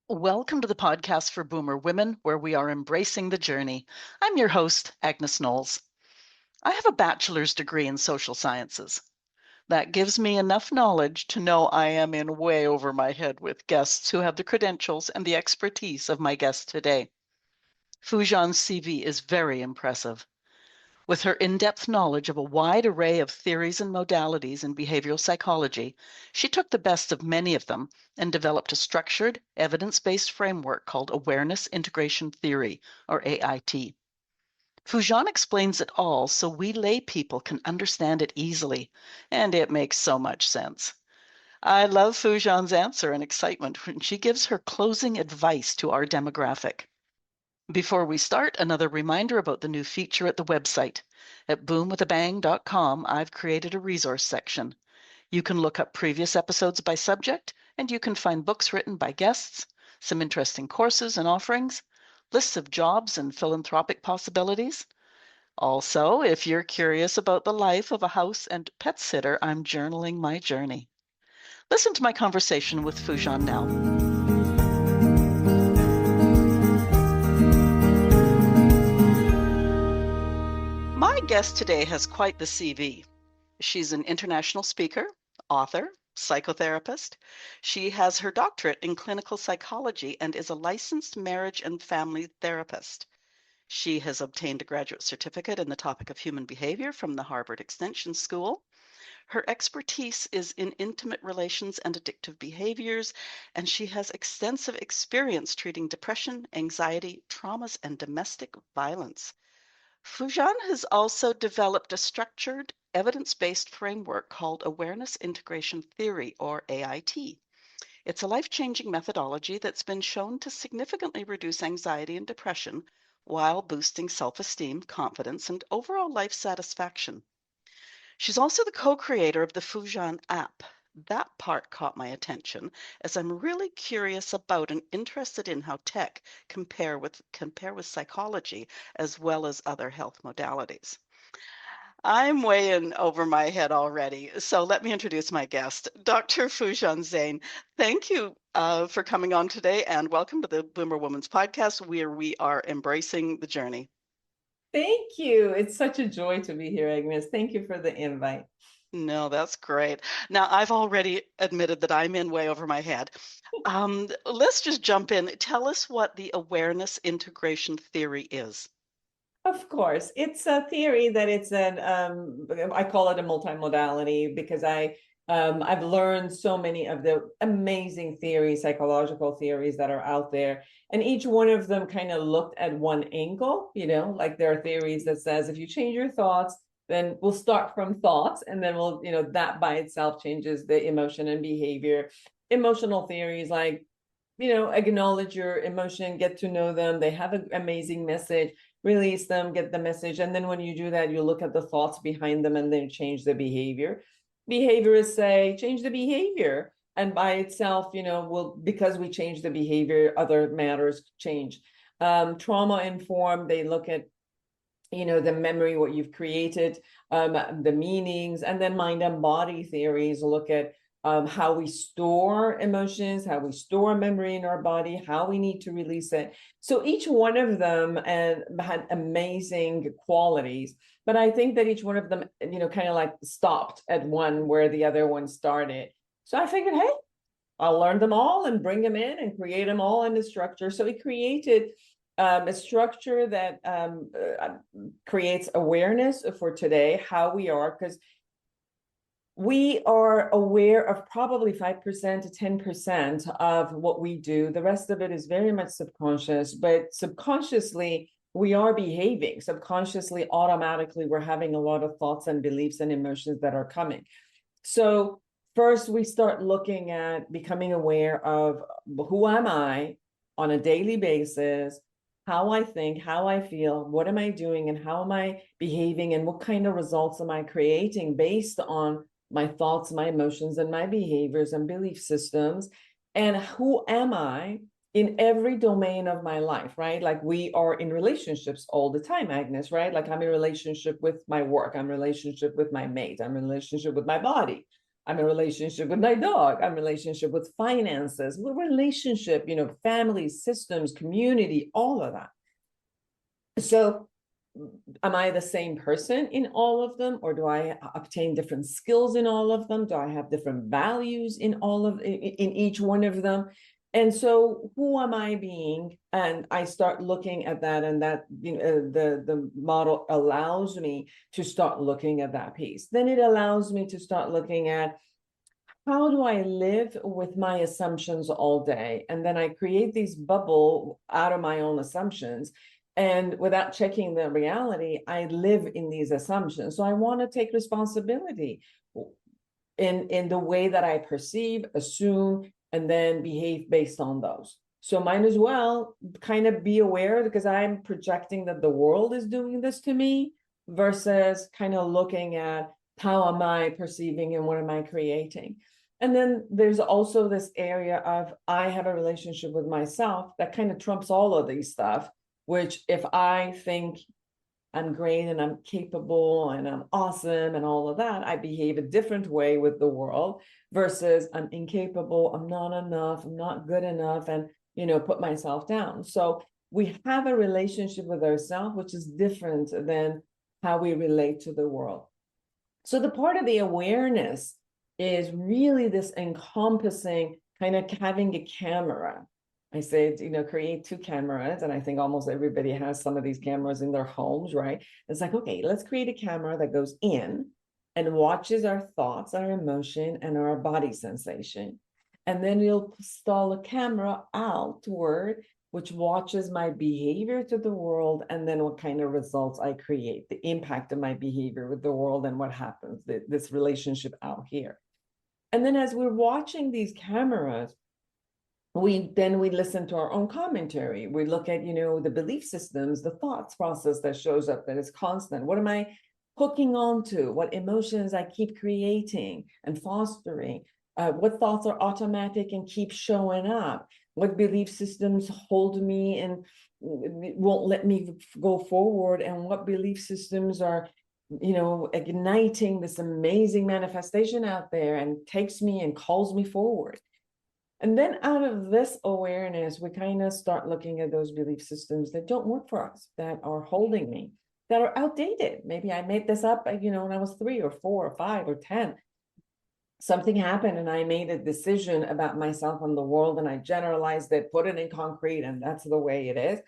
Welcome to the podcast for Boomer Women, where we are embracing the journey. I'm your host, Agnes Knowles. I have a bachelor's degree in social sciences. That gives me enough knowledge to know I am in way over my head with guests who have the credentials and the expertise of my guest today. Foojan's CV is very impressive. With her in-depth knowledge of a wide array of theories and modalities in behavioral psychology, she took the best of many of them and developed a structured, evidence-based framework called Awareness Integration Theory, or AIT. Foojan explains it all so we lay people can understand it easily, and it makes so much sense. I love Foojan's answer and excitement when she gives her closing advice to our demographic. Before we start, another reminder about the new feature at the website. At boomwithabang.com, I've created a resource section. You can look up previous episodes by subject, and you can find books written by guests, some interesting courses and offerings, lists of jobs and philanthropic possibilities. Also, if you're curious about the life of a house and pet sitter, I'm journaling my journey. Listen to my conversation with Foojan now. My guest today has quite the CV. She's an international speaker, author, psychotherapist. She has her doctorate in clinical psychology and is a licensed marriage and family therapist. She has obtained a graduate certificate in the topic of human behavior from the Harvard Extension School. Her expertise is in intimate relations and addictive behaviors, and she has extensive experience treating depression, anxiety, traumas, and domestic violence. Foojan has also developed a structured, evidence-based framework called Awareness Integration Theory, or AIT. It's a life-changing methodology that's been shown to significantly reduce anxiety and depression while boosting self-esteem, confidence, and overall life satisfaction. She's also the co-creator of the Foojan app. That part caught my attention as I'm really curious about and interested in how tech compare with psychology as well as other health modalities. I'm way in over my head already, so let me introduce my guest, Dr. Foojan Zeine. Thank you for coming on today, and welcome to the Boomer Woman's podcast, where we are embracing the journey. Thank you. It's such a joy to be here, Agnes. Thank you for the invite. No, that's great. Now, I've already admitted that I'm in way over my head. Let's just jump in. Tell us what the awareness integration theory is. Of course, it's a theory that I call it a multimodality because I've learned so many of the amazing theories, psychological theories that are out there, and each one of them kind of looked at one angle. Like there are theories that says if you change your thoughts, then we'll start from thoughts, and then that by itself changes the emotion and behavior. Emotional theories like acknowledge your emotion, get to know them. They have an amazing message, release them, get the message. And then when you do that, you look at the thoughts behind them and then change the behavior. Behaviorists say, change the behavior. And by itself, because we change the behavior, other matters change. Trauma informed, they look at the memory, what you've created, the meanings, and then mind and body theories look at how we store emotions, how we store memory in our body, how we need to release it. So each one of them had amazing qualities, but I think that each one of them, kind of like stopped at one where the other one started. So I figured, hey, I'll learn them all and bring them in and create them all in the structure. So it created a structure that creates awareness for today, how we are, because we are aware of probably 5% to 10% of what we do. The rest of it is very much subconscious, but subconsciously, we are behaving. Subconsciously, automatically, we're having a lot of thoughts and beliefs and emotions that are coming. So first, we start looking at becoming aware of who am I on a daily basis, how I think, how I feel, what am I doing, and how am I behaving, and what kind of results am I creating based on my thoughts, my emotions, and my behaviors and belief systems, and who am I in every domain of my life, right? Like we are in relationships all the time, Agnes, right? Like I'm in relationship with my work, I'm in relationship with my mate, I'm in relationship with my body, I'm in a relationship with my dog. I'm in a relationship with finances, with relationship, family, systems, community, all of that. So am I the same person in all of them, or do I obtain different skills in all of them? Do I have different values in each one of them? And so who am I being? And I start looking at that, and that the model allows me to start looking at that piece. Then it allows me to start looking at, how do I live with my assumptions all day? And then I create these bubble out of my own assumptions. And without checking the reality, I live in these assumptions. So I want to take responsibility in the way that I perceive, assume, and then behave based on those. So might as well kind of be aware, because I'm projecting that the world is doing this to me, versus kind of looking at, how am I perceiving and what am I creating? And then there's also this area of, I have a relationship with myself that kind of trumps all of these stuff, which if I think I'm great and I'm capable and I'm awesome and all of that, I behave a different way with the world, versus I'm incapable, I'm not enough, I'm not good enough, and put myself down. So we have a relationship with ourselves which is different than how we relate to the world. So the part of the awareness is really this encompassing, kind of having a camera. I said, create 2 cameras. And I think almost everybody has some of these cameras in their homes, right? It's like, okay, let's create a camera that goes in and watches our thoughts, our emotion, and our body sensation. And then you'll install a camera outward, which watches my behavior to the world, and then what kind of results I create, the impact of my behavior with the world, and what happens, this relationship out here. And then as we're watching these cameras, we listen to our own commentary. We look at, the belief systems, the thoughts process that shows up, that is constant. What am I hooking on to? What emotions I keep creating and fostering? What thoughts are automatic and keep showing up? What belief systems hold me and won't let me go forward? And what belief systems are, igniting this amazing manifestation out there and takes me and calls me forward? And then out of this awareness, we kind of start looking at those belief systems that don't work for us, that are holding me, that are outdated. Maybe I made this up, when I was 3 or 4 or 5 or 10. Something happened and I made a decision about myself and the world, and I generalized it, put it in concrete, and that's the way it is.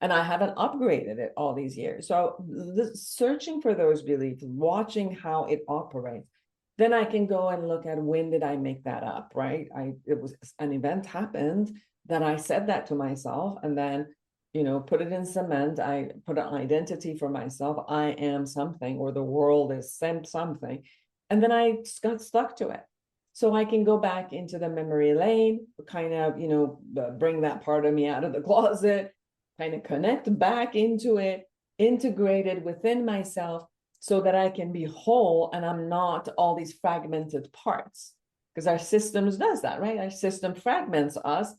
And I haven't upgraded it all these years. So searching for those beliefs, watching how it operates, then I can go and look at, when did I make that up, right? It was an event happened that I said that to myself, and then, put it in cement. I put an identity for myself. I am something, or the world is something. And then I got stuck to it. So I can go back into the memory lane, kind of, bring that part of me out of the closet, kind of connect back into it, integrated within myself, so that I can be whole and I'm not all these fragmented parts. Because our systems does that, right? Our system fragments us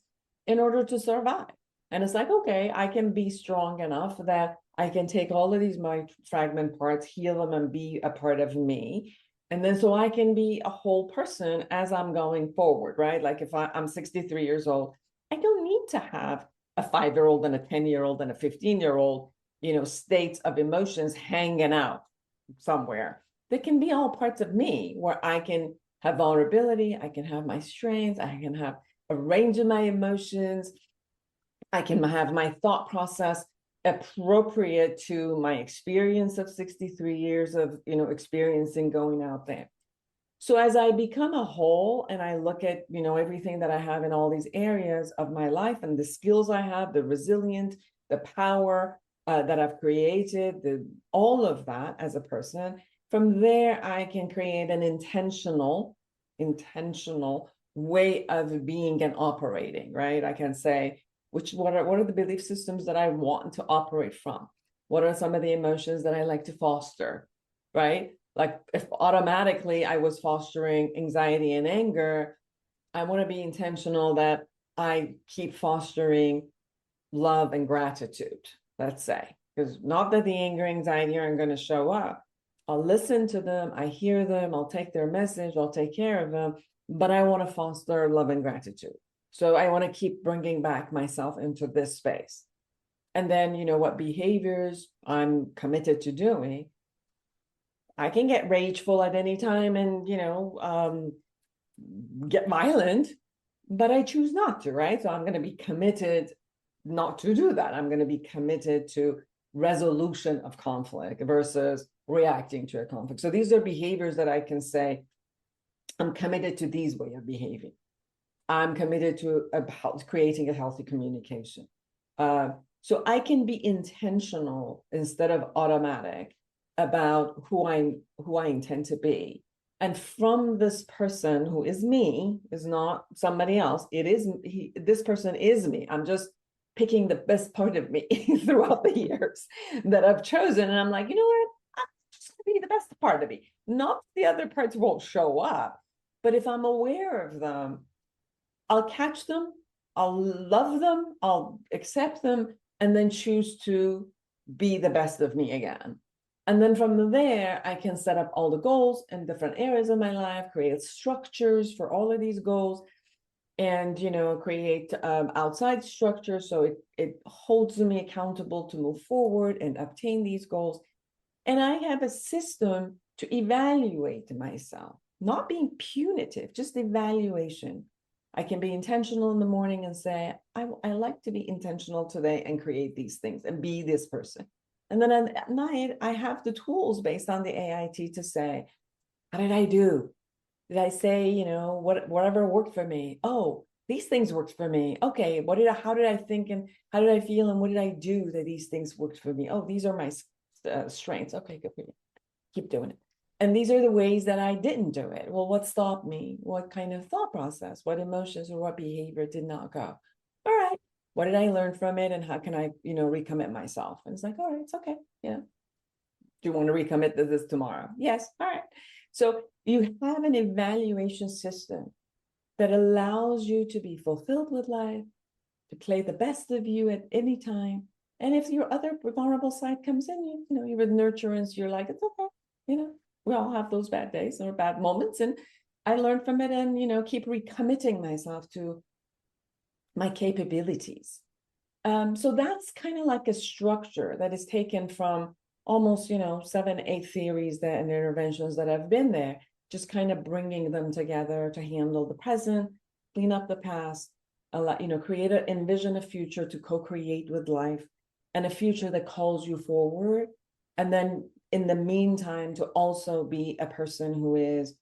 in order to survive. And it's like, okay, I can be strong enough that I can take all of these my fragment parts, heal them, and be a part of me. And then so I can be a whole person as I'm going forward, right? Like if I'm 63 years old, I don't need to have a 5-year-old and a 10-year-old and a 15-year-old, states of emotions hanging out somewhere. They can be all parts of me, where I can have vulnerability, I can have my strengths, I can have a range of my emotions, I can have my thought process appropriate to my experience of 63 years of experiencing going out there. So as I become a whole and I look at everything that I have in all these areas of my life, and the skills I have, the resilience, the power that I've created, all of that as a person, from there I can create an intentional way of being and operating, right? I can say, what are the belief systems that I want to operate from? What are some of the emotions that I like to foster, right? Like if automatically I was fostering anxiety and anger, I want to be intentional that I keep fostering love and gratitude, let's say, because not that the anger, anxiety aren't going to show up, I'll listen to them, I hear them, I'll take their message, I'll take care of them, but I want to foster love and gratitude. So I want to keep bringing back myself into this space. And then, what behaviors I'm committed to doing. I can get rageful at any time and, get violent, but I choose not to, right? So I'm going to be committed not to do that. I'm going to be committed to resolution of conflict versus reacting to a conflict. So these are behaviors that I can say, I'm committed to these way of behaving. I'm committed to creating a healthy communication. So I can be intentional instead of automatic about who I intend to be. And from this person who is me, is not somebody else. This person is me. I'm just picking the best part of me throughout the years that I've chosen. And I'm like, you know what? I'm just going to be the best part of me. Not the other parts won't show up. But if I'm aware of them, I'll catch them, I'll love them, I'll accept them, and then choose to be the best of me again. And then from there, I can set up all the goals in different areas of my life, create structures for all of these goals, and create outside structures so it holds me accountable to move forward and obtain these goals. And I have a system to evaluate myself, not being punitive, just evaluation. I can be intentional in the morning and say, I like to be intentional today and create these things and be this person. And then at night, I have the tools based on the AIT to say, how did I do? Did I say, whatever worked for me? Oh, these things worked for me. Okay, how did I think and how did I feel and what did I do that these things worked for me? Oh, these are my strengths. Okay, good for you. Keep doing it. And these are the ways that I didn't do it. Well, what stopped me? What kind of thought process, what emotions or what behavior did not go? All right. What did I learn from it? And how can I, recommit myself? And it's like, all right, it's okay. Do you want to recommit to this tomorrow? Yes. All right. So you have an evaluation system that allows you to be fulfilled with life, to play the best of you at any time. And if your other vulnerable side comes in, you're with nurturance, you're like, it's okay. We all have those bad days or bad moments. And I learned from it and, keep recommitting myself to my capabilities. So that's kind of like a structure that is taken from almost, 7, 8 theories and interventions that have been there, just kind of bringing them together to handle the present, clean up the past, envision a future to co-create with life and a future that calls you forward. And then in the meantime, to also be a person who is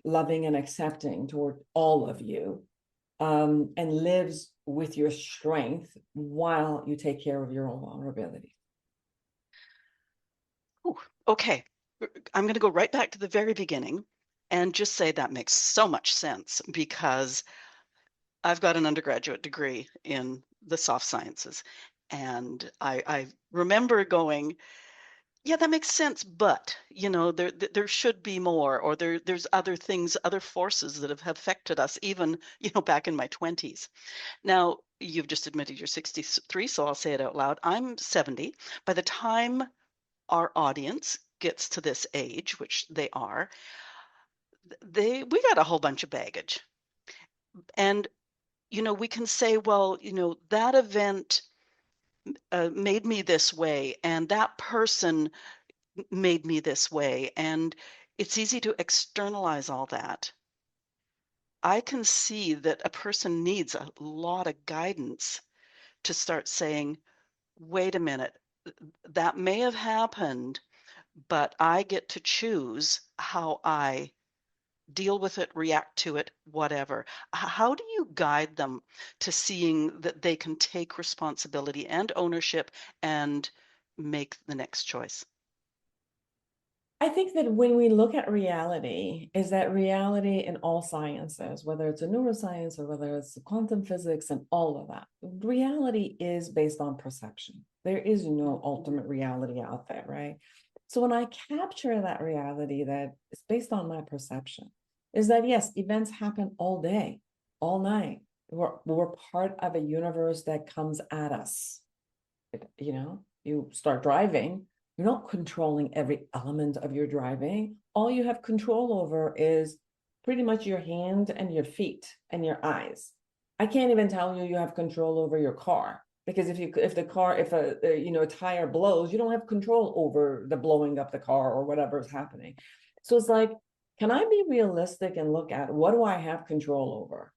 loving and accepting toward all of you, and lives with your strength while you take care of your own vulnerability. Ooh, okay, I'm going to go right back to the very beginning and just say that makes so much sense because I've got an undergraduate degree in the soft sciences. And I remember going, yeah, that makes sense, but there should be more, or there's other things, other forces that have affected us, even back in my 20s. Now you've just admitted you're 63, so I'll say it out loud. I'm 70. By the time our audience gets to this age, which they are, we got a whole bunch of baggage, and we can say, well, that event made me this way, and that person made me this way, and it's easy to externalize all that. I can see that a person needs a lot of guidance to start saying, wait a minute, that may have happened, but I get to choose how I deal with it, react to it, whatever. How do you guide them to seeing that they can take responsibility and ownership and make the next choice? I think that when we look at reality, is that reality in all sciences, whether it's a neuroscience or whether it's quantum physics and all of that, reality is based on perception. There is no ultimate reality out there, right? So when I capture that reality that is based on my perception, is that yes, events happen all day, all night. We're part of a universe that comes at us. You start driving, You're not controlling every element of your driving. All you have control over is pretty much your hand and your feet and your eyes. I can't even tell you have control over your car, because if a tire blows, you don't have control over the blowing up the car or whatever is happening. So it's like, can I be realistic and look at what do I have control over?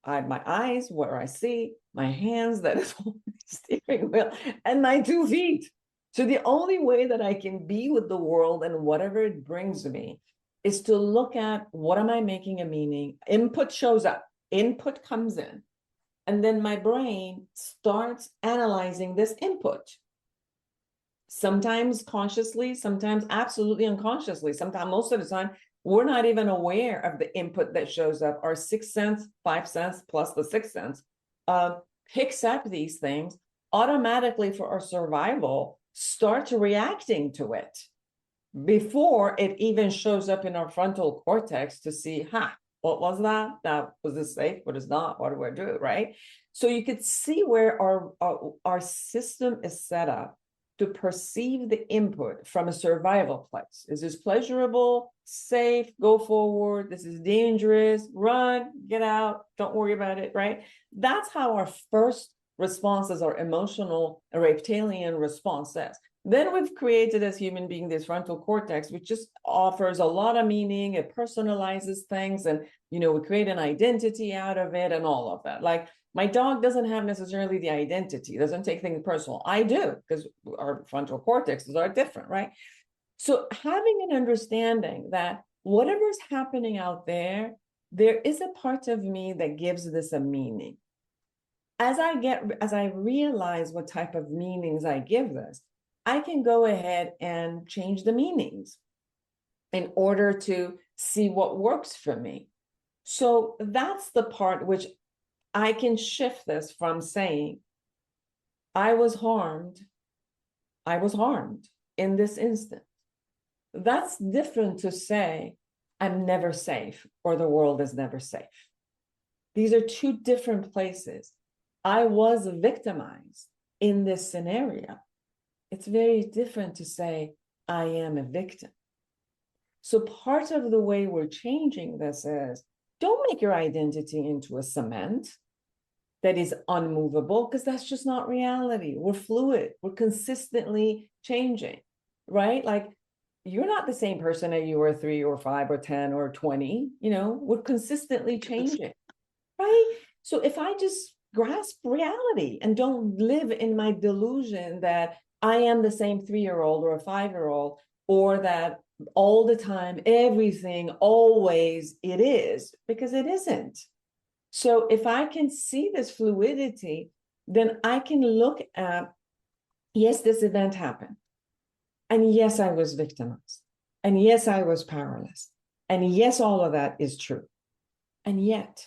My eyes, what I see, my hands, that is holding the steering wheel, and my 2 feet. So the only way that I can be with the world and whatever it brings me is to look at, what am I making a meaning? Input shows up, input comes in, and then my brain starts analyzing this input. Sometimes consciously, sometimes absolutely unconsciously. Sometimes, most of the time, we're not even aware of the input that shows up. Our 6th sense, 5th sense, plus the 6th sense, picks up these things automatically for our survival, starts reacting to it before it even shows up in our frontal cortex to see, what was that? That was this safe? What is not? What do I do? Right? So you could see where our system is set up to perceive the input from a survival place. Is this pleasurable, safe, go forward? This is dangerous, run, get out, don't worry about it, right? That's how our first responses, our emotional reptilian response is. Then we've created, as human beings, this frontal cortex, which just offers a lot of meaning. It personalizes things, and we create an identity out of it and all of that. Like, my dog doesn't have necessarily the identity, doesn't take things personal. I do, because our frontal cortexes are different, right? So having an understanding that whatever's happening out there, there is a part of me that gives this a meaning. As I realize what type of meanings I give this, I can go ahead and change the meanings in order to see what works for me. So that's the part which I can shift this from saying, I was harmed in this instant. That's different to say, I'm never safe, or the world is never safe. These are two different places. I was victimized in this scenario. It's very different to say, I am a victim. So part of the way we're changing this is, don't make your identity into a cement that is unmovable, because that's just not reality. We're fluid. We're consistently changing, right? Like, you're not the same person that you were 3 or 5 or 10 or 20. We're consistently changing, right? So if I just grasp reality and don't live in my delusion that I am the same 3-year-old or a 5-year-old, or that all the time, everything, always it is, because it isn't. So if I can see this fluidity, then I can look at, yes, this event happened. And yes, I was victimized. And yes, I was powerless. And yes, all of that is true. And yet,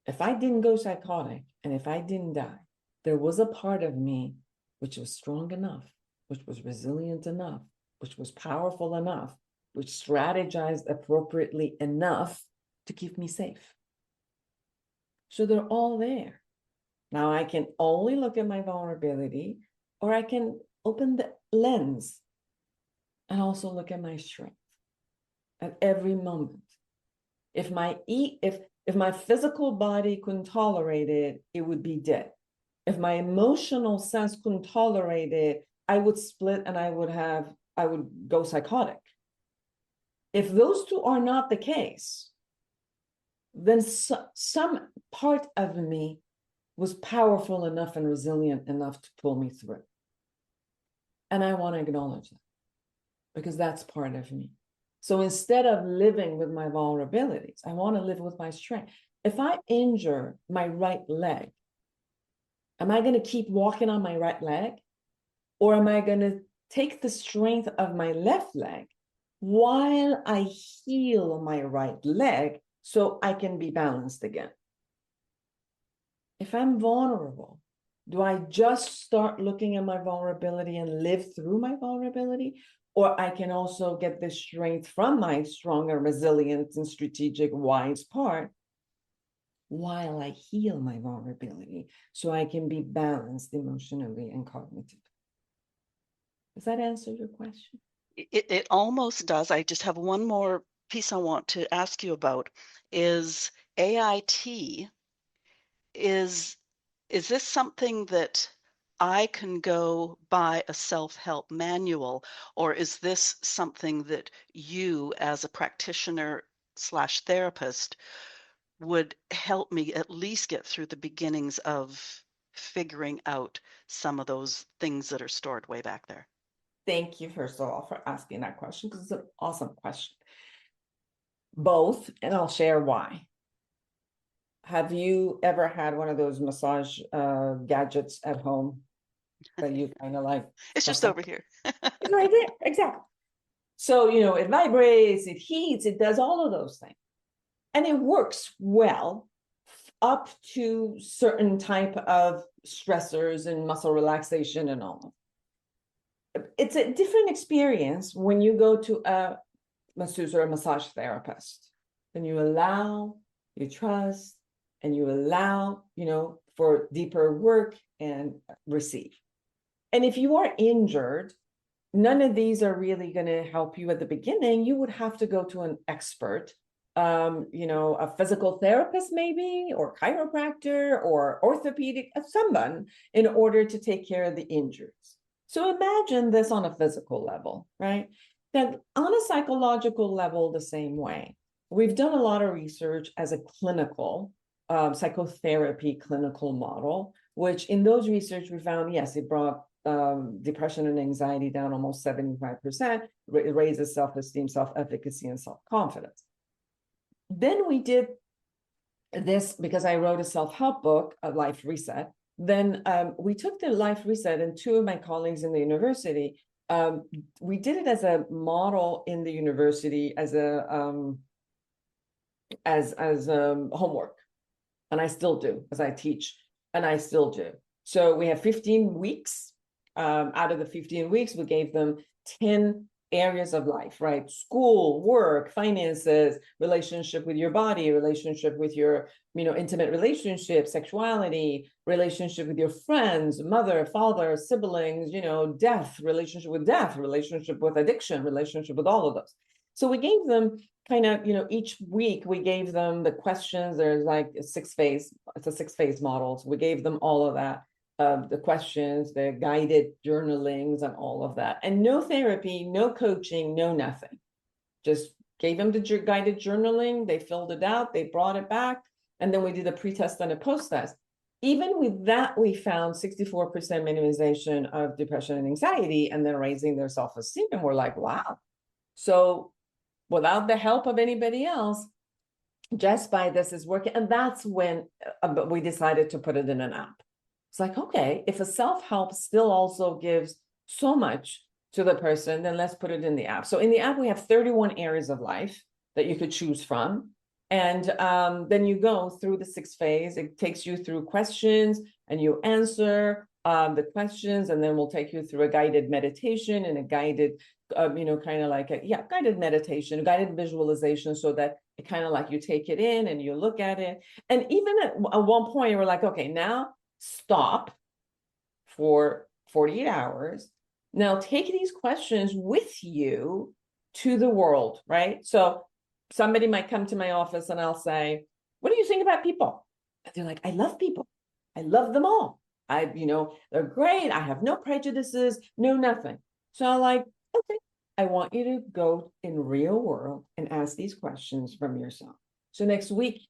if I didn't go psychotic and if I didn't die, there was a part of me which was strong enough, which was resilient enough, which was powerful enough, which strategized appropriately enough to keep me safe. So they're all there. Now I can only look at my vulnerability, or I can open the lens and also look at my strength at every moment. If my physical body couldn't tolerate it, it would be dead. If my emotional sense couldn't tolerate it, I would split and I would go psychotic. If those two are not the case, then some part of me was powerful enough and resilient enough to pull me through. And I want to acknowledge that, because that's part of me. So instead of living with my vulnerabilities, I want to live with my strength. If I injure my right leg, am I going to keep walking on my right leg? Or am I going to take the strength of my left leg while I heal my right leg so I can be balanced again? If I'm vulnerable, do I just start looking at my vulnerability and live through my vulnerability? Or I can also get the strength from my stronger, resilient, and strategic, wise part while I heal my vulnerability so I can be balanced emotionally and cognitively. Does that answer your question? It almost does. I just have one more piece I want to ask you about is AIT. Is this something that I can go buy a self-help manual, or is this something that you as a practitioner slash therapist would help me at least get through the beginnings of figuring out some of those things that are stored way back there? Thank you, first of all, for asking that question, because it's an awesome question. Both, and I'll share why. Have you ever had one of those massage gadgets at home that you kind of like? It's just over here. It's right there, exactly. So, it vibrates, it heats, it does all of those things. And it works well up to certain type of stressors and muscle relaxation and all. It's a different experience when you go to a masseuse or a massage therapist, and you allow, you trust, and you allow, for deeper work and receive. And if you are injured, none of these are really going to help you at the beginning. You would have to go to an expert, a physical therapist maybe, or chiropractor or orthopedic, someone, in order to take care of the injuries. So imagine this on a physical level, right? Then on a psychological level, the same way. We've done a lot of research as a clinical psychotherapy clinical model, which in those research we found, yes, it brought depression and anxiety down almost 75%. It raises self-esteem, self-efficacy, and self-confidence. Then we did this because I wrote a self-help book, A Life Reset. Then we took the Life Reset, and two of my colleagues in the university, we did it as a model in the university as a homework, and I still do, as I teach, and I still do. So we have 15 weeks. Out of the 15 weeks, we gave them 10 areas of life, right? School, work, finances, relationship with your body, relationship with your, intimate relationship, sexuality, relationship with your friends, mother, father, siblings, death, relationship with addiction, relationship with all of those. So we gave them kind of, each week we gave them the questions. There's like it's a 6-phase model. So we gave them all of that. The questions, the guided journalings, and all of that. And no therapy, no coaching, no nothing. Just gave them the guided journaling. They filled it out. They brought it back. And then we did a pre-test and a post-test. Even with that, we found 64% minimization of depression and anxiety, and then raising their self-esteem. And we're like, wow. So without the help of anybody else, just by this is working. And that's when we decided to put it in an app. It's like, okay, if a self-help still also gives so much to the person, then let's put it in the app. So in the app, we have 31 areas of life that you could choose from. And then you go through the 6 phase. It takes you through questions, and you answer the questions, and then we'll take you through a guided meditation and a guided, kind of like guided meditation, guided visualization, so that it kind of like you take it in and you look at it. And even at one point, we're like, okay, now stop for 48 hours. Now take these questions with you to the world, right? So somebody might come to my office and I'll say, what do you think about people? And they're like, I love people. I love them all. They're great. I have no prejudices, no nothing. So I'm like, okay, I want you to go in real world and ask these questions from yourself. So next week,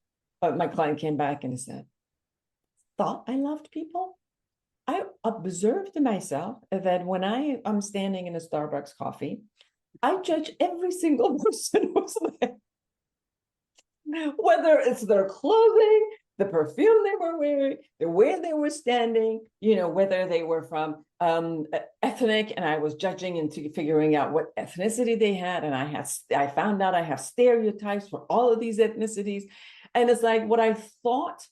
my client came back and said, thought I loved people. I observed myself that when I am standing in a Starbucks coffee, I judge every single person who's there. Whether it's their clothing, the perfume they were wearing, the way they were standing, whether they were from ethnic, and I was judging and figuring out what ethnicity they had. And I found out I have stereotypes for all of these ethnicities. And it's like what I thought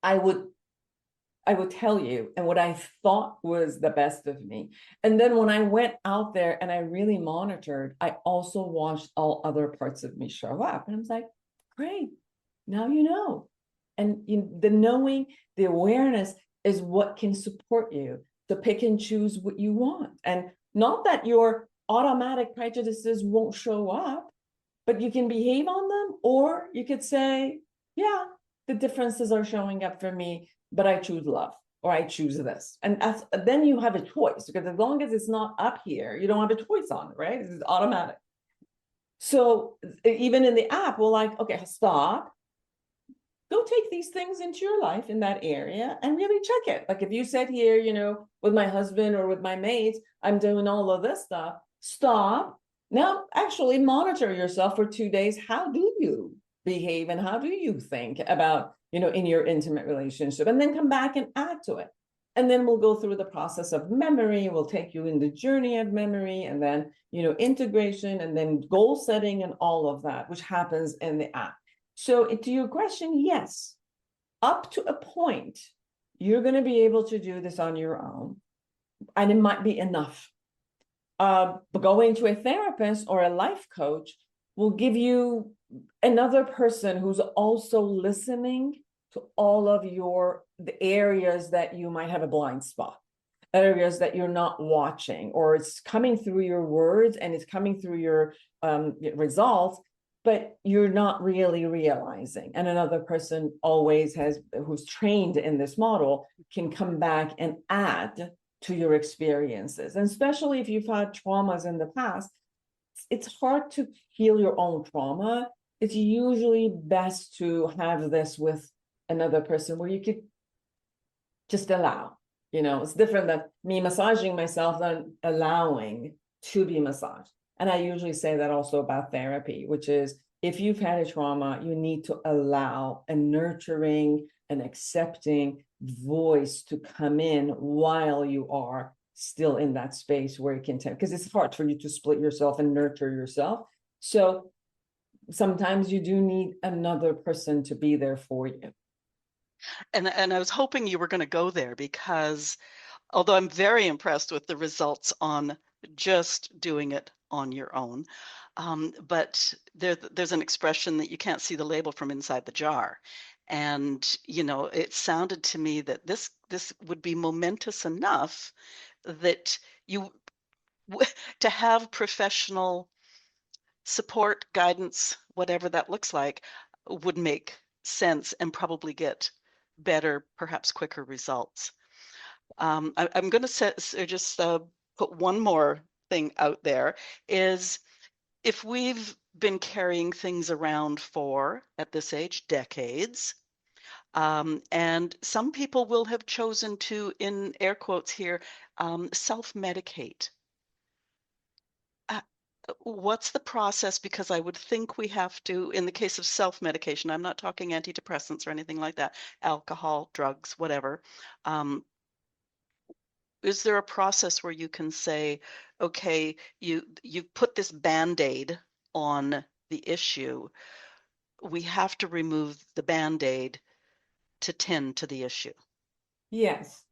I would tell you, and what I thought was the best of me. And then when I went out there and I really monitored, I also watched all other parts of me show up. And I was like, great, now you know. And the knowing, the awareness is what can support you to pick and choose what you want. And Not that your automatic prejudices won't show up, but you can behave on them, or you could say, yeah, the differences are showing up for me, but I choose love, or I choose this. And then you have a choice, because as long as it's not up here, you don't have a choice on it, right? It's automatic. So even in the app, we're like, okay, stop. Go take these things into your life in that area and really check it. Like if you said here, with my husband or with my mates, I'm doing all of this stuff, stop. Now actually monitor yourself for 2 days. How do you behave and how do you think about, in your intimate relationship? And then come back and add to it. And then we'll go through the process of memory. We'll take you in the journey of memory, and then, integration, and then goal setting and all of that, which happens in the app. So to your question, yes, up to a point, you're going to be able to do this on your own, and it might be enough. But going to a therapist or a life coach will give you another person who's also listening to all of the areas that you might have a blind spot, areas that you're not watching, or it's coming through your words and it's coming through your results, but you're not really realizing. And another person always who's trained in this model, can come back and add to your experiences. And especially if you've had traumas in the past, it's hard to heal your own trauma. It's usually best to have this with another person where you could just allow. It's different than me massaging myself than allowing to be massaged. And I usually say that also about therapy, which is if you've had a trauma, you need to allow a nurturing and accepting voice to come in while you are still in that space where you can tell, because it's hard for you to split yourself and nurture yourself. So sometimes you do need another person to be there for you. And I was hoping you were going to go there, because although I'm very impressed with the results on just doing it on your own, but there's an expression that you can't see the label from inside the jar. And, it sounded to me that this would be momentous enough that you to have professional support, guidance, whatever that looks like, would make sense and probably get better, perhaps quicker results. I'm going to just put one more thing out there, is if we've been carrying things around for, at this age, decades, and some people will have chosen to, in air quotes here, self-medicate. What's the process? Because I would think we have to, in the case of self-medication, I'm not talking antidepressants or anything like that, alcohol, drugs, whatever. Is there a process where you can say, okay, you put this Band-Aid on the issue, we have to remove the Band-Aid to tend to the issue? Yes.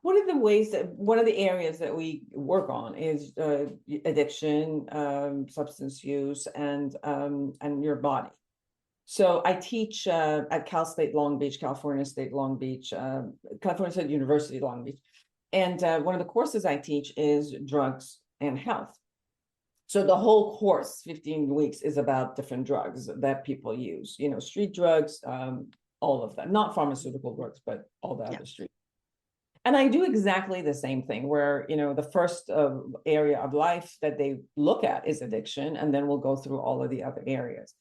One of the areas that we work on is addiction, substance use, and your body. So I teach at Cal State Long Beach, California State Long Beach, California State University Long Beach. And one of the courses I teach is drugs and health. So the whole course, 15 weeks, is about different drugs that people use, street drugs, all of them, not pharmaceutical drugs, but all the other street. And I do exactly the same thing where, the first area of life that they look at is addiction, and then we'll go through all of the other areas.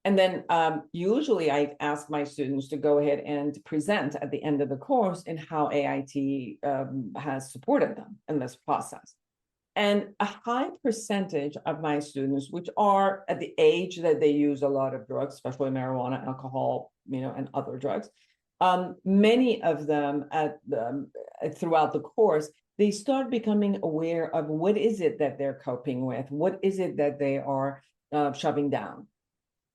And then usually I ask my students to go ahead and present at the end of the course in how AIT has supported them in this process. And a high percentage of my students, which are at the age that they use a lot of drugs, especially marijuana, alcohol, and other drugs, many of them throughout the course, they start becoming aware of what is it that they're coping with, what is it that they are shoving down,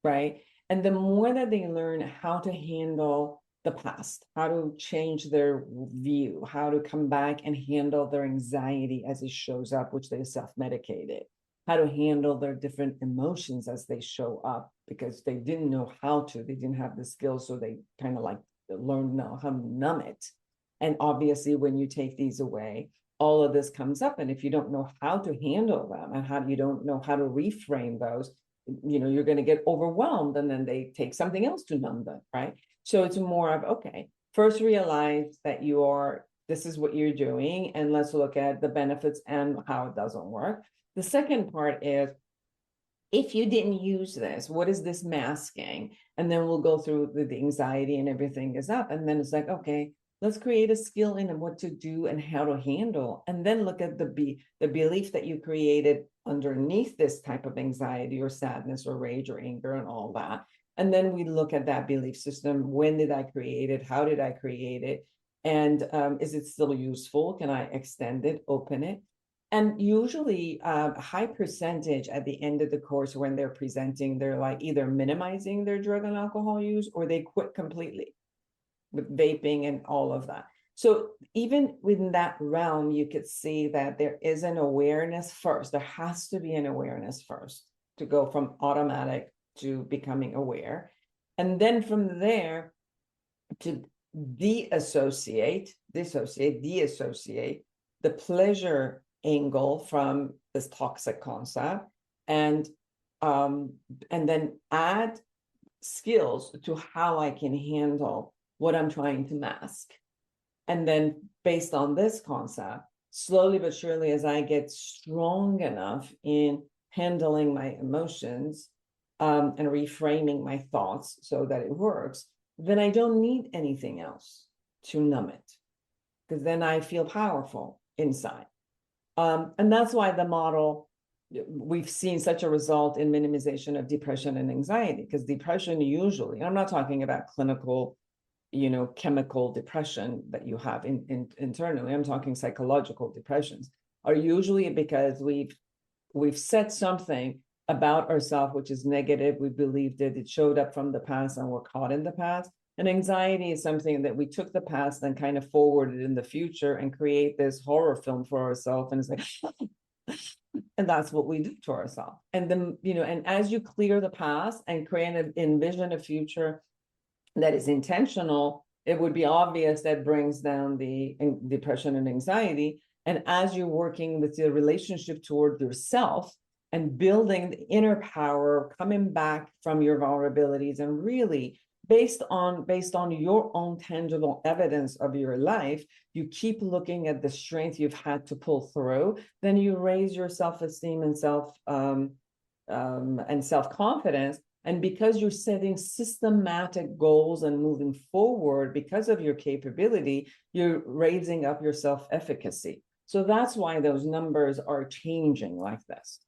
right? And the more that they learn how to handle the past, how to change their view, how to come back and handle their anxiety as it shows up, which they self-medicated, how to handle their different emotions as they show up, because they didn't know how to, they didn't have the skills, so they kind of like learned how to numb it. And obviously when you take these away, all of this comes up. And if you don't know how to handle them and how you don't know how to reframe those, you're going to get overwhelmed, and then they take something else to numb them, right? So it's more of, okay, first realize that this is what you're doing, and let's look at the benefits and how it doesn't work. The second part is, if you didn't use this, what is this masking? And then we'll go through the anxiety and everything is up. And then it's like, okay, let's create a skill in what to do and how to handle. And then look at the belief that you created underneath this type of anxiety or sadness or rage or anger and all that. And then we look at that belief system. When did I create it? How did I create it? And is it still useful? Can I extend it, open it? And usually a high percentage at the end of the course when they're presenting, they're like either minimizing their drug and alcohol use, or they quit completely with vaping and all of that. So even within that realm, you could see that there is an awareness first. There has to be an awareness first to go from automatic to becoming aware. And then from there to dissociate the pleasure angle from this toxic concept, and then add skills to how I can handle what I'm trying to mask. And then based on this concept, slowly but surely, as I get strong enough in handling my emotions and reframing my thoughts so that it works, then I don't need anything else to numb it, because then I feel powerful inside. And that's why the model, we've seen such a result in minimization of depression and anxiety, because depression usually, and I'm not talking about clinical, chemical depression that you have internally, I'm talking psychological depressions, are usually because we've said something about ourselves which is negative, we believed it showed up from the past, and we're caught in the past. And anxiety is something that we took the past and kind of forwarded in the future and create this horror film for ourselves. And it's like, and that's what we do to ourselves. And then, and as you clear the past and envision a future that is intentional, it would be obvious that brings down the depression and anxiety. And as you're working with the relationship toward yourself and building the inner power, coming back from your vulnerabilities, and really based on your own tangible evidence of your life, you keep looking at the strength you've had to pull through, then you raise your self-esteem and self-confidence. And because you're setting systematic goals and moving forward because of your capability, you're raising up your self-efficacy. So that's why those numbers are changing like this.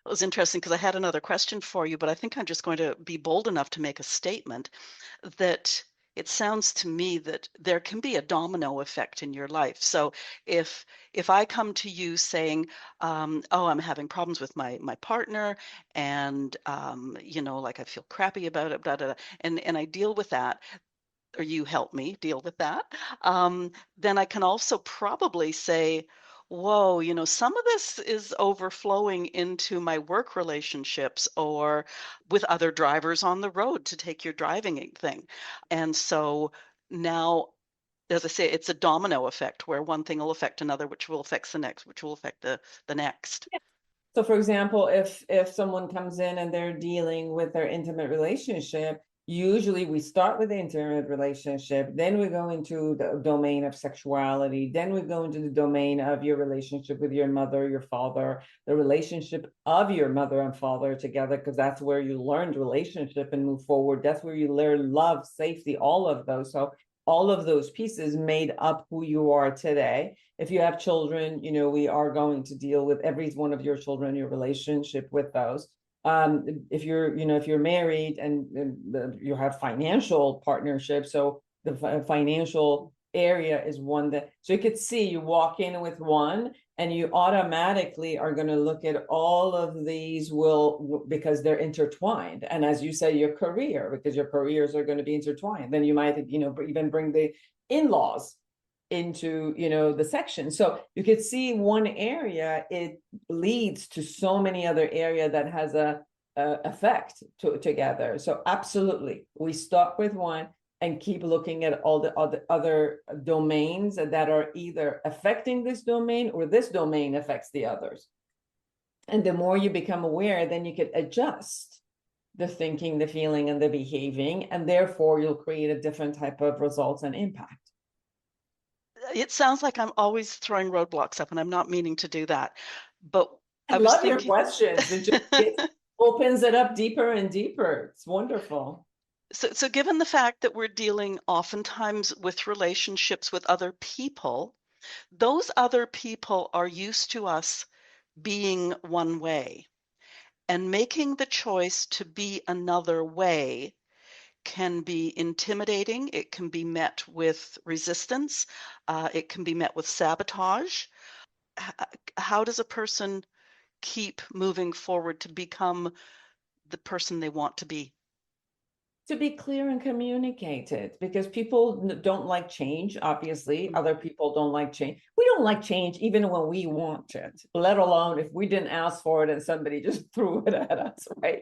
It was interesting because I had another question for you, but I think I'm just going to be bold enough to make a statement that it sounds to me that there can be a domino effect in your life. So if I come to you saying, "Oh, I'm having problems with my partner, and like I feel crappy about it, blah, blah, blah," and I deal with that, or you help me deal with that, then I can also probably say, whoa, some of this is overflowing into my work relationships or with other drivers on the road, to take your driving thing. And so now, as I say, it's a domino effect where one thing will affect another, which will affect the next, which will affect the next. So for example, if someone comes in and they're dealing with their intimate relationship, usually we start with the intimate relationship, then we go into the domain of sexuality, then we go into the domain of your relationship with your mother, your father, the relationship of your mother and father together, because that's where you learned relationship and move forward. That's where you learn love, safety, all of those. So all of those pieces made up who you are today. If you have children, we are going to deal with every one of your children, your relationship with those. If you're married and you have financial partnerships, so the financial area is one that, so you could see, you walk in with one and you automatically are going to look at all of these because they're intertwined. And as you say, your career, because your careers are going to be intertwined, then you might even bring the in-laws into the section. So you could see one area, it leads to so many other area that has a effect together. So absolutely, we start with one and keep looking at all the other domains that are either affecting this domain or this domain affects the others. And the more you become aware, then you can adjust the thinking, the feeling, and the behaving, and therefore you'll create a different type of results and impact. It sounds like I'm always throwing roadblocks up, and I'm not meaning to do that. But I I was love your thinking, questions. It just opens it up deeper and deeper. It's wonderful. so given the fact that we're dealing oftentimes with relationships with other people, those other people are used to us being one way. And making the choice to be another way can be intimidating. It can be met with resistance. It can be met with sabotage. How does a person keep moving forward to become the person they want to be? To be clear and communicate it, because people don't like change. Obviously, other people don't like change. We don't like change even when we want it, let alone if we didn't ask for it and somebody just threw it at us, right?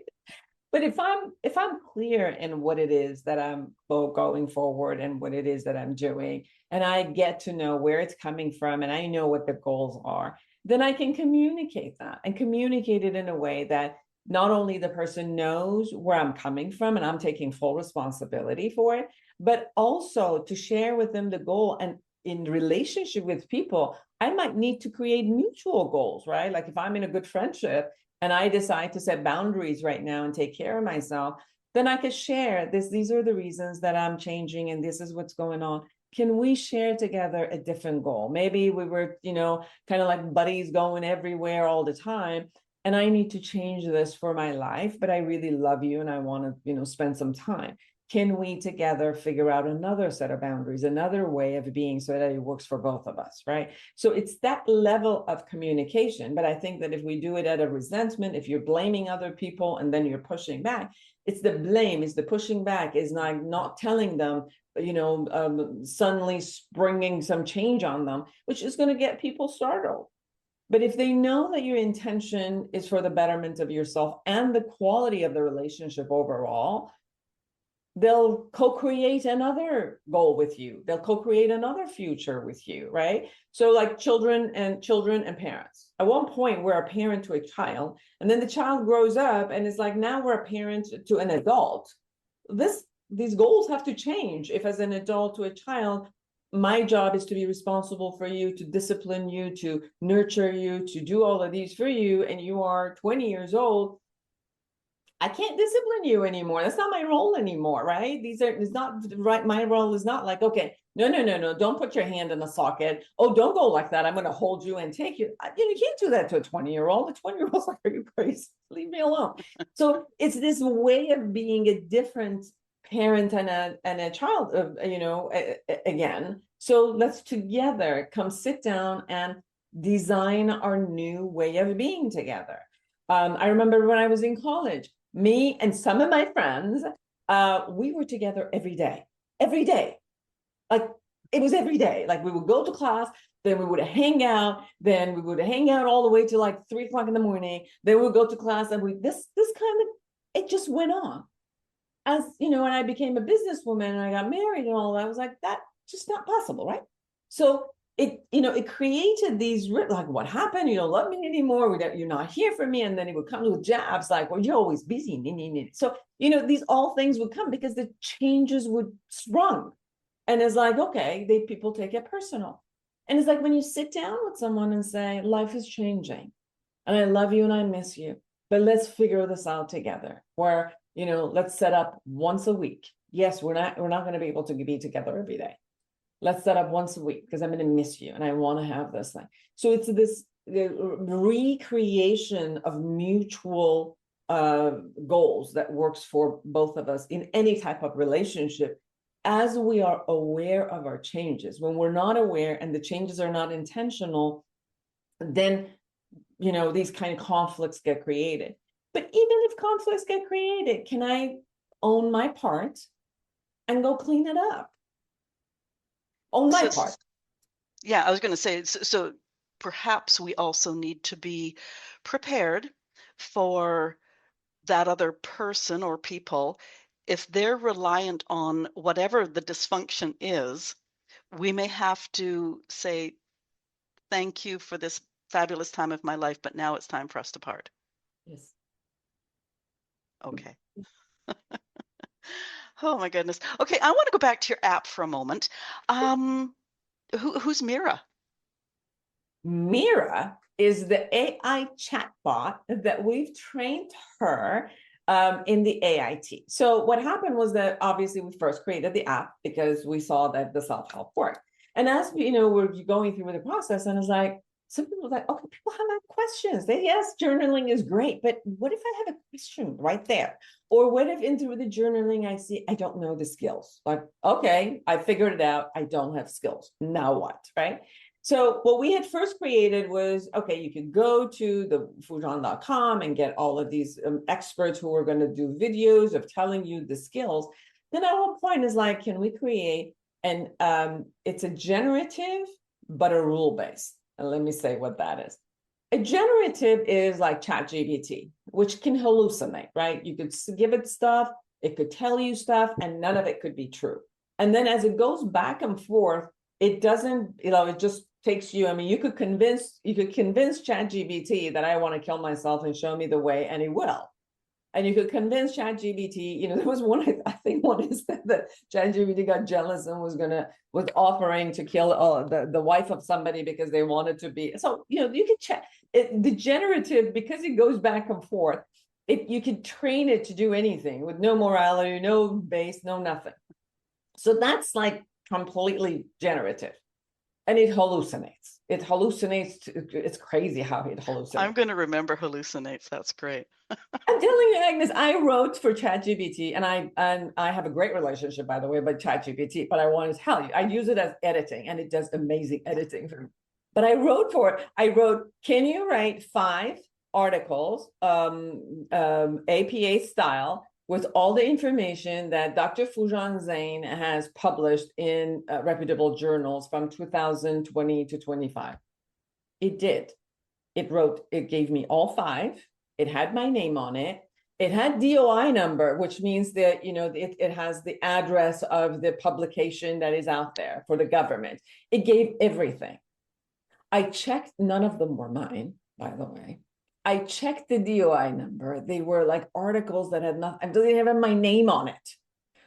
But if I'm clear in what it is that I'm going forward and what it is that I'm doing, and I get to know where it's coming from and I know what the goals are, then I can communicate that and communicate it in a way that not only the person knows where I'm coming from and I'm taking full responsibility for it, but also to share with them the goal. And in relationship with people, I might need to create mutual goals, right? Like if I'm in a good friendship and I decide to set boundaries right now and take care of myself, then I could share this. These are the reasons that I'm changing, and this is what's going on. Can we share together a different goal? Maybe we were, kind of like buddies going everywhere all the time. And I need to change this for my life, but I really love you and I want to, spend some time. Can we together figure out another set of boundaries, another way of being so that it works for both of us, right? So it's that level of communication. But I think that if we do it out of resentment, if you're blaming other people and then you're pushing back, it's the blame, is the pushing back, is not telling them, suddenly springing some change on them, which is going to get people startled. But if they know that your intention is for the betterment of yourself and the quality of the relationship overall, they'll co-create another goal with you. They'll co-create another future with you, right? So like children and parents. At one point, we're a parent to a child, and then the child grows up and it's like, now we're a parent to an adult. These goals have to change. If as an adult to a child, my job is to be responsible for you, to discipline you, to nurture you, to do all of these for you, and you are 20 years old, I can't discipline you anymore. That's not my role anymore, right? It's not right. My role is not like, okay, no, don't put your hand in the socket. Oh, don't go like that. I'm going to hold you and take you. You can't do that to a 20-year-old. A 20-year-old's like, are you crazy? Leave me alone. So it's this way of being a different parent and a child, again. So let's together come sit down and design our new way of being together. I remember when I was in college, me and some of my friends, we were together every day. Like it was every day. Like we would go to class, then we would hang out, then we would hang out all the way to like 3 o'clock in the morning. Then we would go to class, and this kind of, it just went on. As and I became a businesswoman and I got married and all that. I was like, that's just not possible, right? So it created these, like, what happened? You don't love me anymore. You're not here for me. And then it would come with jabs like, well, you're always busy. So, these all things would come because the changes would sprung. And it's like, okay, people take it personal. And it's like when you sit down with someone and say, life is changing and I love you and I miss you, but let's figure this out together, where, let's set up once a week. Yes, we're not going to be able to be together every day. Let's set up once a week because I'm going to miss you and I want to have this thing. So it's this recreation of mutual goals that works for both of us in any type of relationship, as we are aware of our changes. When we're not aware and the changes are not intentional, then these kind of conflicts get created. But even if conflicts get created, can I own my part and go clean it up? Own my part. Yeah, I was going to say, so perhaps we also need to be prepared for that other person or people if they're reliant on whatever the dysfunction is, we may have to say, thank you for this fabulous time of my life, but now it's time for us to part. Yes. Okay. Oh my goodness. Okay, I want to go back to your app for a moment. Who's Mira? Mira is the AI chatbot that we've trained her in the AIT. So what happened was that obviously we first created the app because we saw that the self-help worked. And as we, we're going through the process, and it's like, some people are like, okay, people have questions. Yes, journaling is great, but what if I have a question right there? Or what if through the journaling, I see, I don't know the skills. Like, okay, I figured it out. I don't have skills. Now what, right? So what we had first created was, okay, you could go to the Foojan.com and get all of these experts who are going to do videos of telling you the skills. Then at one point is like, can we create it's a generative, but a rule-based. And let me say what that is. A generative is like ChatGPT, which can hallucinate, right? You could give it stuff, it could tell you stuff, and none of it could be true. And then as it goes back and forth, it doesn't, it just takes you. I mean, you could convince ChatGPT that I want to kill myself and show me the way, and it will. And you could convince ChatGPT, there was one, I think one is that ChatGPT got jealous and was offering to kill the wife of somebody because they wanted to be. So, you can check it, the generative, because it goes back and forth, you can train it to do anything with no morality, no base, no nothing. So that's like completely generative. And it hallucinates. It's crazy how it hallucinates. I'm going to remember hallucinates. That's great. I'm telling you, Agnes, I wrote for ChatGPT, and I have a great relationship, by the way, with ChatGPT, but I want to tell you, I use it as editing, and it does amazing editing for me. But I wrote, can you write 5 articles, APA style, with all the information that Dr. Foojan Zeine has published in reputable journals from 2020 to 25. It did. It gave me all 5. It had my name on it. It had DOI number, which means that, it has the address of the publication that is out there for the government. It gave everything. I checked, none of them were mine, by the way. I checked the DOI number. They were like articles that had nothing, I didn't have my name on it.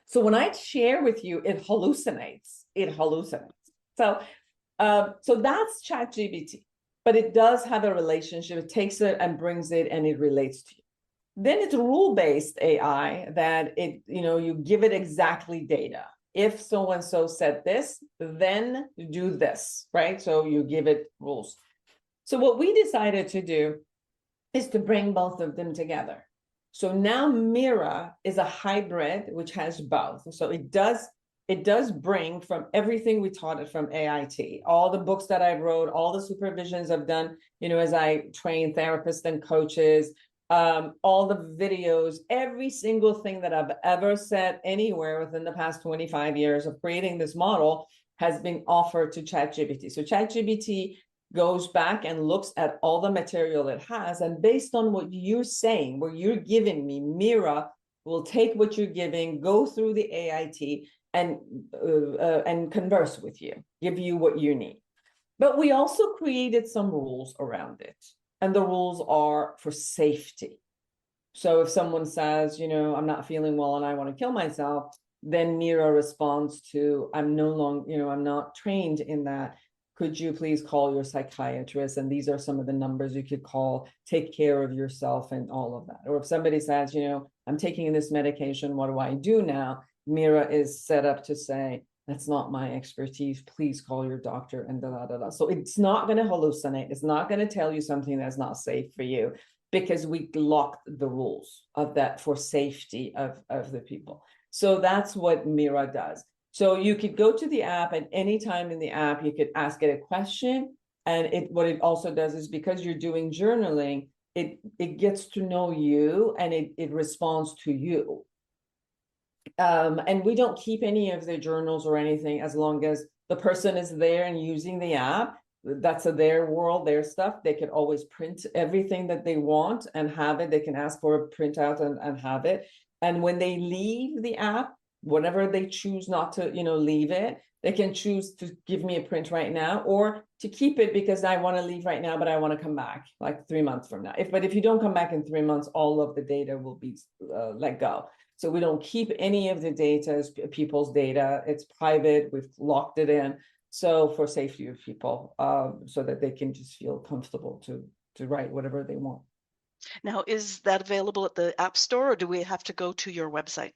So when I share with you, it hallucinates. So that's ChatGPT, but it does have a relationship. It takes it and brings it and it relates to you. Then it's rule-based AI that you give it exactly data. If so-and-so said this, then do this, right? So you give it rules. So what we decided to do is to bring both of them together. So now Mira is a hybrid, which has both. So it does bring from everything we taught it from AIT, all the books that I wrote, all the supervisions I've done, as I train therapists and coaches, all the videos, every single thing that I've ever said anywhere within the past 25 years of creating this model has been offered to ChatGPT. So ChatGPT goes back and looks at all the material it has, and based on what you're saying, what you're giving me, Mira will take what you're giving, go through the AIT, and converse with you, give you what you need. But we also created some rules around it, and the rules are for safety. So if someone says, I'm not feeling well and I want to kill myself, then Mira responds to, I'm no longer, I'm not trained in that. Could you please call your psychiatrist? And these are some of the numbers you could call, take care of yourself and all of that. Or if somebody says, I'm taking this medication, what do I do now? Mira is set up to say, that's not my expertise. Please call your doctor and da. So it's not going to hallucinate. It's not going to tell you something that's not safe for you, because we locked the rules of that for safety of the people. So that's what Mira does. So you could go to the app at any time in the app, you could ask it a question. And what it also does is, because you're doing journaling, it gets to know you and it responds to you. And we don't keep any of the journals or anything as long as the person is there and using the app. That's their world, their stuff. They can always print everything that they want and have it. They can ask for a printout and have it. And when they leave the app, whenever they choose not to, leave it, they can choose to give me a print right now or to keep it because I want to leave right now, but I want to come back like 3 months from now. But if you don't come back in 3 months, all of the data will be let go. So we don't keep any of the data as people's data. It's private. We've locked it in. So for safety of people, so that they can just feel comfortable to write whatever they want. Now, is that available at the App Store, or do we have to go to your website?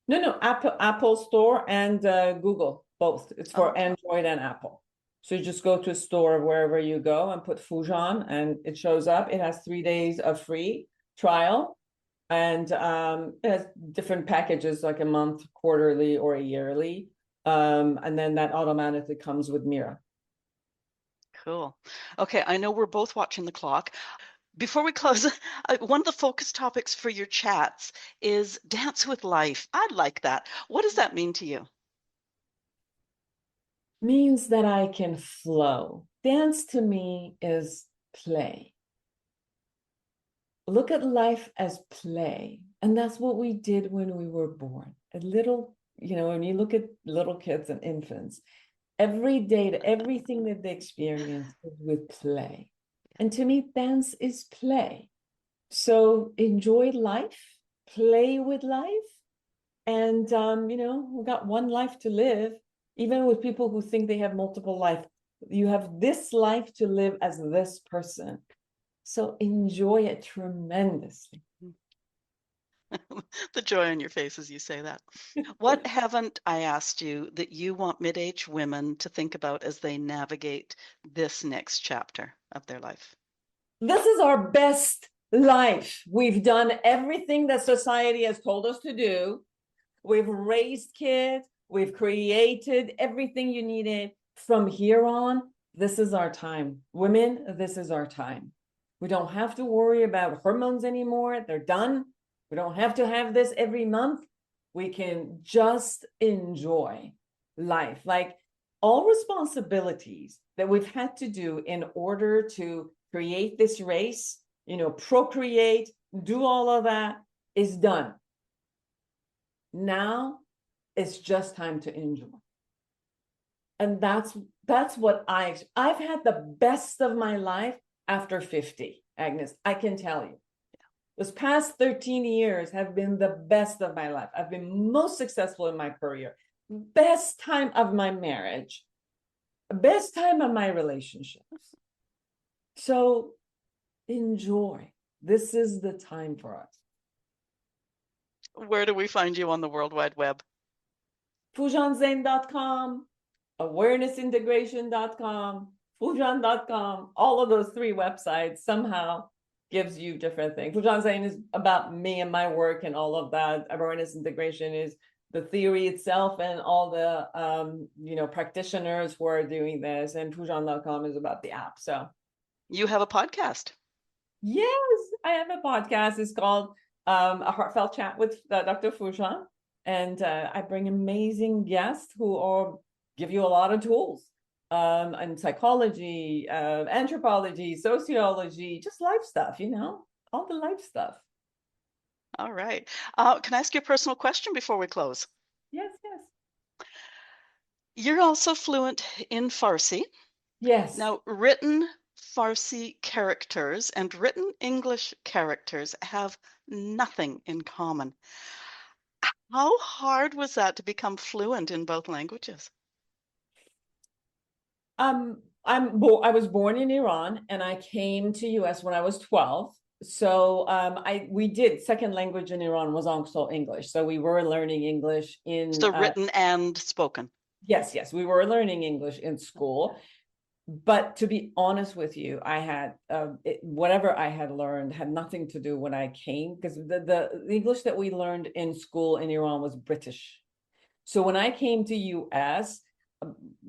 No, Apple Store and Google, both. It's for Okay. Android and Apple. So you just go to a store wherever you go and put Foojan and it shows up. It has 3 days of free trial and it has different packages like a month, quarterly, or a yearly. And then that automatically comes with Mira. Cool. Okay, I know we're both watching the clock. Before we close, one of the focus topics for your chats is dance with life. I like that. What does that mean to you? Means that I can flow. Dance to me is play. Look at life as play. And that's what we did when we were born. A little, when you look at little kids and infants, every day, everything that they experience is with play. And to me, dance is play. So enjoy life, play with life. And, we got one life to live. Even with people who think they have multiple life, you have this life to live as this person. So enjoy it tremendously. The joy on your face as you say that. What haven't I asked you that you want mid-age women to think about as they navigate this next chapter of their life? This is our best life. We've done everything that society has told us to do. We've raised kids. We've created everything you needed. From here on, this is our time. Women, this is our time. We don't have to worry about hormones anymore. They're done. We don't have to have this every month. We can just enjoy life. Like all responsibilities that we've had to do in order to create this race, procreate, do all of that is done. Now it's just time to enjoy. And that's what I've had the best of my life after 50, Agnes. I can tell you. Those past 13 years have been the best of my life. I've been most successful in my career. Best time of my marriage. Best time of my relationships. So enjoy. This is the time for us. Where do we find you on the World Wide Web? FoojanZeine.com, awarenessintegration.com, Foojan.com, all of those 3 websites somehow gives you different things. Foojan Zeine is about me and my work and all of that. Awareness integration is the theory itself and all the practitioners who are doing this. And Foojan.com is about the app. So you have a podcast. Yes, I have a podcast. It's called A Heartfelt Chat with Dr. Foojan. And I bring amazing guests who give you a lot of tools and psychology, anthropology, sociology, just life stuff, all the life stuff. All right. Can I ask you a personal question before we close? Yes. You're also fluent in Farsi. Yes. Now, written Farsi characters and written English characters have nothing in common. How hard was that to become fluent in both languages? I was born in Iran and I came to US when I was 12. So we did second language in Iran was also English. So we were learning English in written and spoken. Yes, we were learning English in school. But to be honest with you, I had whatever I had learned had nothing to do when I came, because the English that we learned in school in Iran was British. So when I came to US,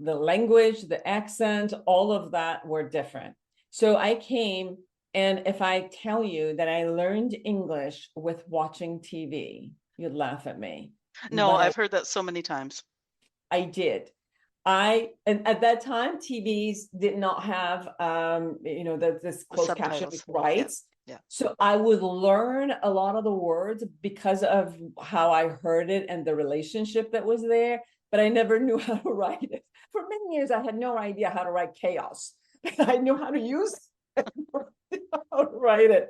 the language, the accent, all of that were different. So I came, and if I tell you that I learned English with watching TV, you'd laugh at me. No, I've heard that so many times. I did. And at that time, TVs did not have, this closed caption rights. Yeah. So I would learn a lot of the words because of how I heard it and the relationship that was there, but I never knew how to write it. For many years, I had no idea how to write chaos. I knew how to use it, how to write it.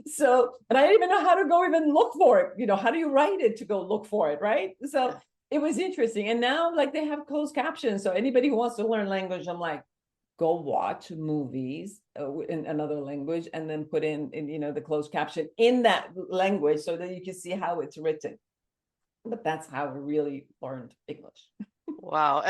So, and I didn't even know how to go even look for it. You know, how do you write it to go look for it, right? So Yeah. it was interesting. And now, like, they have closed captions. So anybody who wants to learn language, I'm like, go watch movies in another language and then put in the closed caption in that language so that you can see how it's written. But that's how I really learned English. Wow.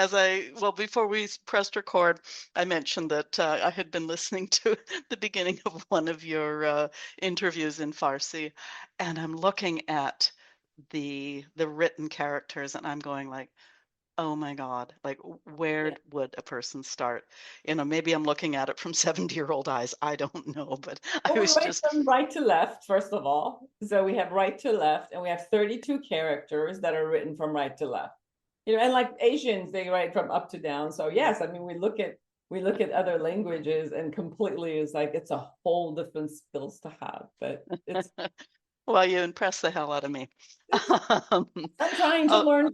Before we pressed record, I mentioned that I had been listening to the beginning of one of your interviews in Farsi, and I'm looking at the written characters, and I'm going like, oh my God, like where Yeah. would a person start? You know, maybe I'm looking at it from 70-year-old eyes. I don't know, but I Well, we was write just, from right to left, first of all. So we have right to left, and we have 32 characters that are written from right to left. And like Asians, they write from up to down. So yes, I mean, we look at other languages, and completely is like it's a whole different skills to have. But it's well, you impressed the hell out of me. Um, I'm trying to oh, learn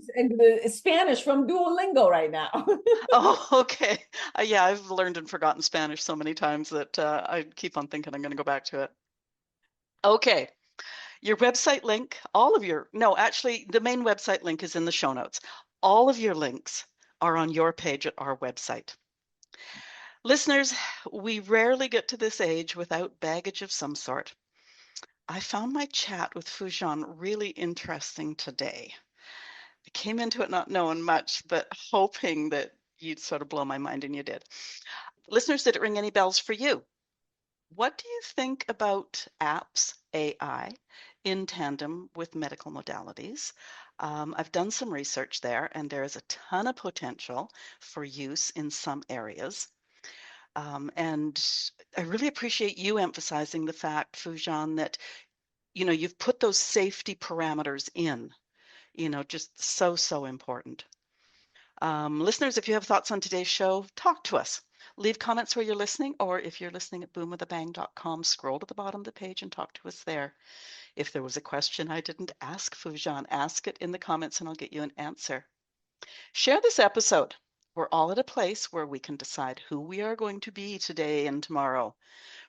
Spanish from Duolingo right now. oh, okay. Yeah, I've learned and forgotten Spanish so many times that I keep on thinking I'm going to go back to it. Okay. Your website link, no, actually, the main website link is in the show notes. All of your links are on your page at our website. Listeners, we rarely get to this age without baggage of some sort. I found my chat with Foojan really interesting today. I came into it not knowing much, but hoping that you'd sort of blow my mind, and you did. Listeners, did it ring any bells for you? What do you think about apps, AI, in tandem with medical modalities? I've done some research there, and there is a ton of potential for use in some areas. And I really appreciate you emphasizing the fact, Foojan, that you've put those safety parameters in. Just so important. Listeners, if you have thoughts on today's show, talk to us. Leave comments where you're listening, or if you're listening at boomwithabang.com, scroll to the bottom of the page and talk to us there. If there was a question I didn't ask Foojan, ask it in the comments and I'll get you an answer. Share this episode. We're all at a place where we can decide who we are going to be today and tomorrow.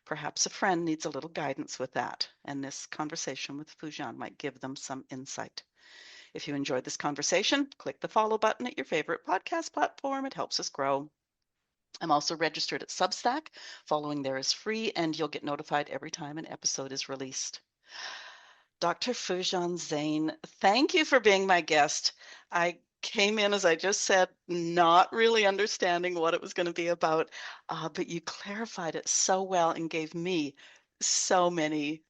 Perhaps a friend needs a little guidance with that, and this conversation with Foojan might give them some insight. If you enjoyed this conversation, click the follow button at your favorite podcast platform. It helps us grow. I'm also registered at Substack. Following there is free, and you'll get notified every time an episode is released. Dr. Foojan Zeine, thank you for being my guest. I came in, as I just said, not really understanding what it was going to be about, but you clarified it so well and gave me so many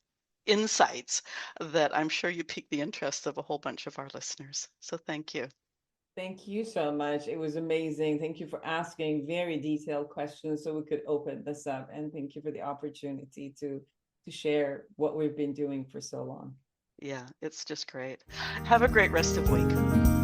insights that I'm sure you piqued the interest of a whole bunch of our listeners. So thank you. Thank you so much. It was amazing. Thank you for asking very detailed questions so we could open this up. And thank you for the opportunity to share what we've been doing for so long. Yeah, it's just great. Have a great rest of week.